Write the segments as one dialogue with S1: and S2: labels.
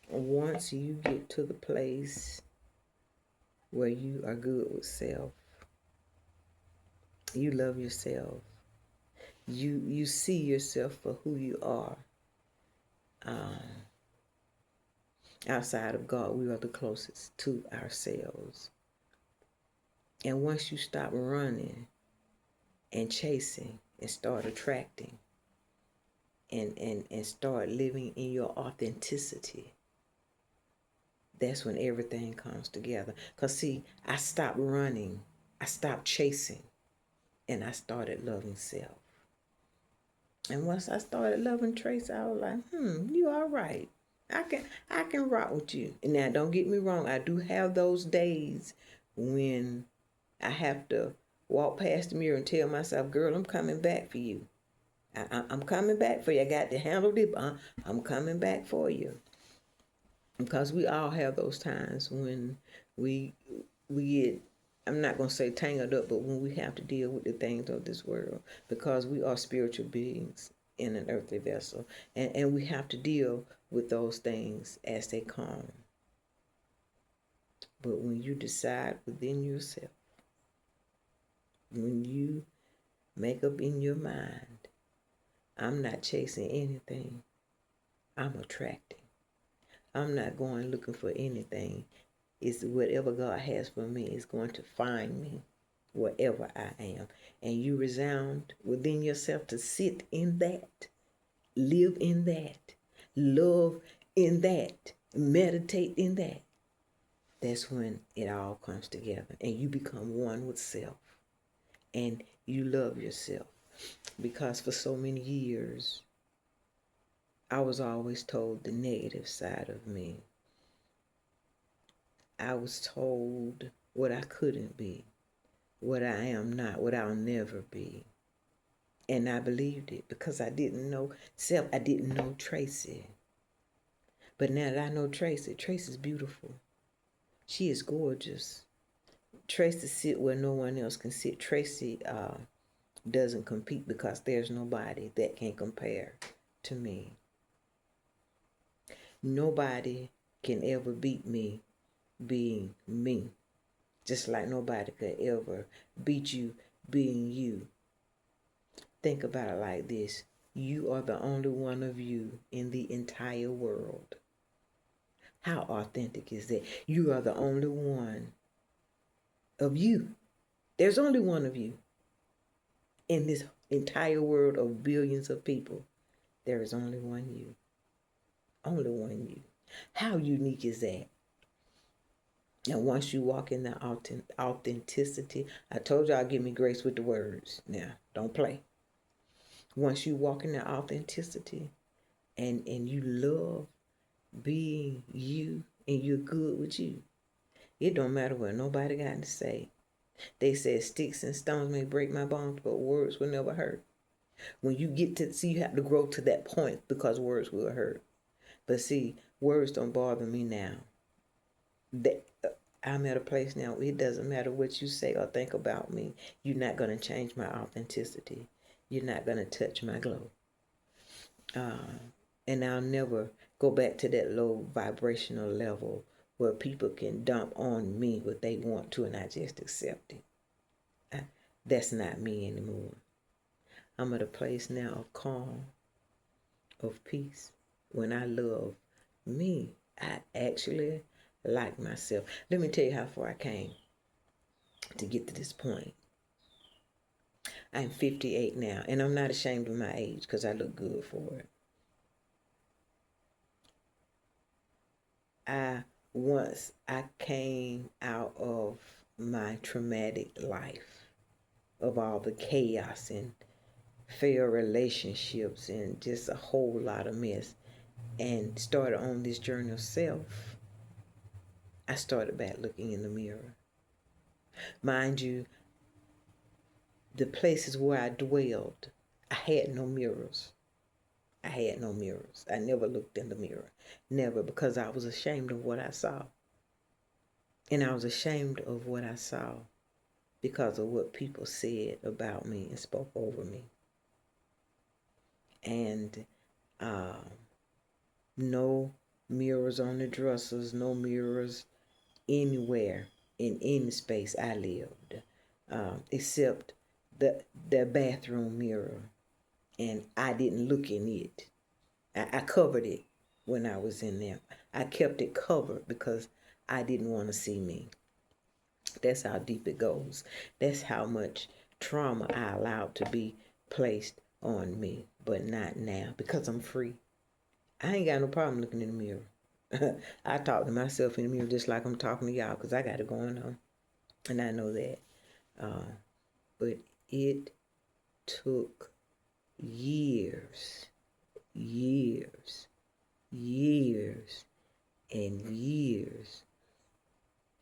S1: Once you get to the place where you are good with self, you love yourself, you see yourself for who you are. Um, Outside of God, we are the closest to ourselves. And once you stop running and chasing and start attracting and start living in your authenticity, that's when everything comes together. Because, see, I stopped running, I stopped chasing, and I started loving self. And once I started loving Trace, I was like, you all right. I can rock with you. And now don't get me wrong, I do have those days when I have to walk past the mirror and tell myself, girl, I'm coming back for you. I'm coming back for you. I got to handle it, but I'm coming back for you. Because we all have those times when we get, I'm not going to say tangled up, but when we have to deal with the things of this world, because we are spiritual beings in an earthly vessel, and we have to deal with those things as they come. But when you decide within yourself, when you make up in your mind, I'm not chasing anything, I'm attracting. I'm not going looking for anything. It's whatever God has for me is going to find me wherever I am. And you resound within yourself to sit in that, live in that, love in that, meditate in that. That's when it all comes together and you become one with self and you love yourself. Because for so many years, I was always told the negative side of me. I was told what I couldn't be, what I am not, what I'll never be. And I believed it because I didn't know self. I didn't know Tracy. But now that I know Tracy, Tracy's beautiful. She is gorgeous. Tracy sit where no one else can sit. Tracy doesn't compete because there's nobody that can compare to me. Nobody can ever beat me being me. Just like nobody could ever beat you being you. Think about it like this. You are the only one of you in the entire world. How authentic is that? You are the only one of you. There's only one of you in this entire world of billions of people. There is only one you. Only one you. How unique is that? And once you walk in that authenticity, I told y'all, give me grace with the words. Now, don't play. Once you walk in that authenticity and you love being you and you're good with you, it don't matter what nobody got to say. They said sticks and stones may break my bones, but words will never hurt. When you get to see, you have to grow to that point because words will hurt. But see, words don't bother me now. I'm at a place now, it doesn't matter what you say or think about me. You're not going to change my authenticity. You're not going to touch my glow. And I'll never go back to that low vibrational level where people can dump on me what they want to and I just accept it. That's not me anymore. I'm at a place now of calm, of peace. When I love me, I actually like myself. Let me tell you how far I came to get to this point. I'm 58 now, and I'm not ashamed of my age because I look good for it. Once I came out of my traumatic life, of all the chaos and failed relationships and just a whole lot of mess, and started on this journey of self, I started back looking in the mirror. Mind you, the places where I dwelled, I had no mirrors. I had no mirrors. I never looked in the mirror. Never, because I was ashamed of what I saw. And I was ashamed of what I saw because of what people said about me and spoke over me. And no mirrors on the dressers, no mirrors anywhere in any space I lived, except the bathroom mirror, and I didn't look in it. I covered it when I was in there. I kept it covered because I didn't want to see me. That's how deep it goes. That's how much trauma I allowed to be placed on me, but not now because I'm free. I ain't got no problem looking in the mirror. I talk to myself in the mirror just like I'm talking to y'all because I got it going on, and I know that. But it took years, years, years, and years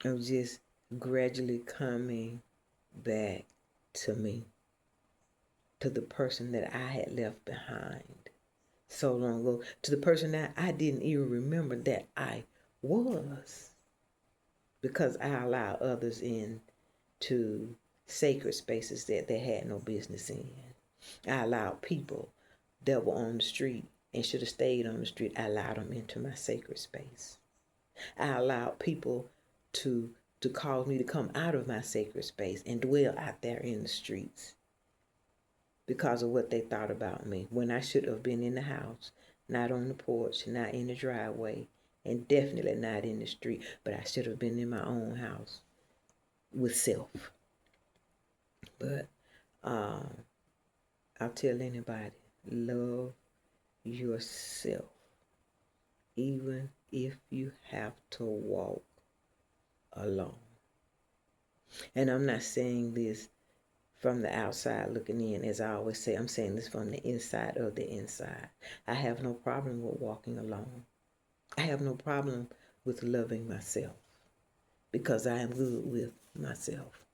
S1: of just gradually coming back to me, to the person that I had left behind so long ago, to the person that I didn't even remember that I was, because I allowed others in to sacred spaces that they had no business in. I allowed people that were on the street and should have stayed on the street, I allowed them into my sacred space. I allowed people to cause me to come out of my sacred space and dwell out there in the streets because of what they thought about me, when I should have been in the house, not on the porch, not in the driveway, and definitely not in the street, but I should have been in my own house with self. But I'll tell anybody, love yourself, even if you have to walk alone. And I'm not saying this from the outside looking in. As I always say, I'm saying this from the inside of the inside. I have no problem with walking alone. I have no problem with loving myself because I am good with myself.